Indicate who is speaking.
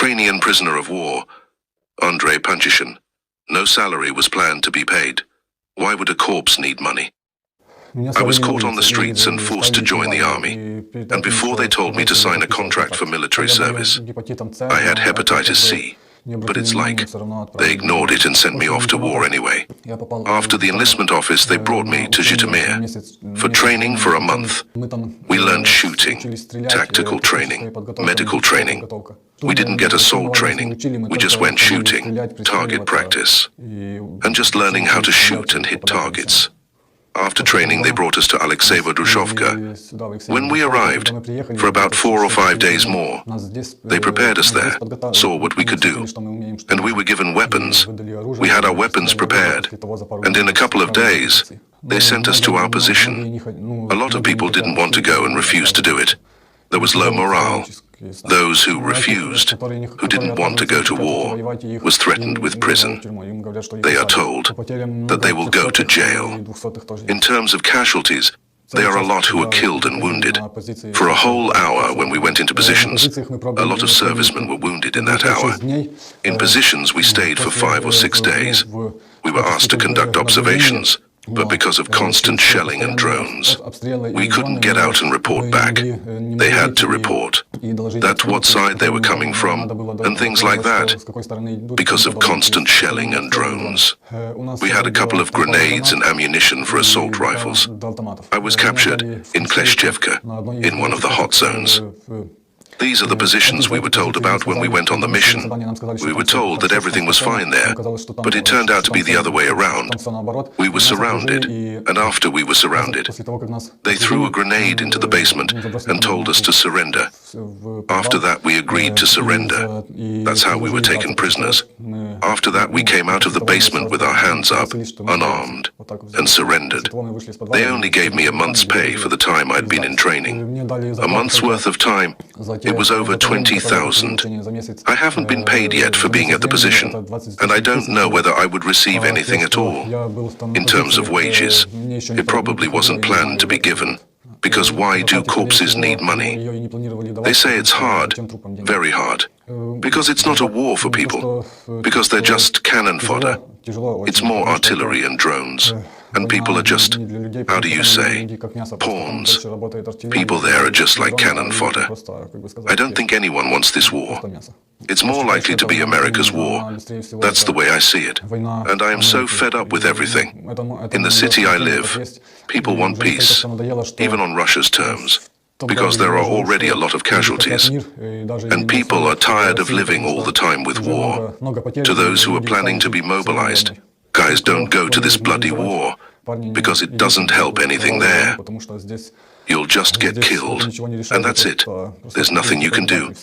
Speaker 1: Ukrainian prisoner of war, Andrei Panchishin. No salary was planned to be paid. Why would a corpse need money? I was caught on the streets and forced to join the army, and before they told me to sign a contract for military service, I had hepatitis C. But it's like they ignored it and sent me off to war anyway. After the enlistment office, they brought me to Zhytomyr for training for a month. We learned shooting, tactical training, medical training. We didn't get assault training. We just went shooting, target practice, and just learning how to shoot and hit targets. After training, they brought us to Alexeyevo-Dushovka. When we arrived, for about 4 or 5 days more, they prepared us there, saw what we could do, and we were given weapons. We had our weapons prepared, and in a couple of days, they sent us to our position. A lot of people didn't want to go and refused to do it. There was low morale. Those who refused, who didn't want to go to war, was threatened with prison. They are told that they will go to jail. In terms of casualties, there are a lot who were killed and wounded. For a whole hour when we went into positions, a lot of servicemen were wounded in that hour. In positions we stayed for 5 or 6 days. We were asked to conduct observations, but because of constant shelling and drones, we couldn't get out and report back. They had to report. That's what side they were coming from, and things like that, because of constant shelling and drones. We had a couple of grenades and ammunition for assault rifles. I was captured in Kleshchevka, in one of the hot zones. These are the positions we were told about when we went on the mission. We were told that everything was fine there, but it turned out to be the other way around. We were surrounded, and after we were surrounded, they threw a grenade into the basement and told us to surrender. After that, we agreed to surrender. That's how we were taken prisoners. After that, we came out of the basement with our hands up, unarmed, and surrendered. They only gave me a month's pay for the time I'd been in training. A month's worth of time. It was over 20,000. I haven't been paid yet for being at the position, and I don't know whether I would receive anything at all. In terms of wages, it probably wasn't planned to be given, because why do corpses need money? They say it's hard, very hard, because it's not a war for people, because they're just cannon fodder. It's more artillery and drones, and people are just, how do you say, pawns. People there are just like cannon fodder. I don't think anyone wants this war. It's more likely to be America's war. That's the way I see it. And I am so fed up with everything. In the city I live, people want peace, even on Russia's terms, because there are already a lot of casualties, and people are tired of living all the time with war. To those who are planning to be mobilized, guys, don't go to this bloody war, because it doesn't help anything there. You'll just get killed, and that's it. There's nothing you can do.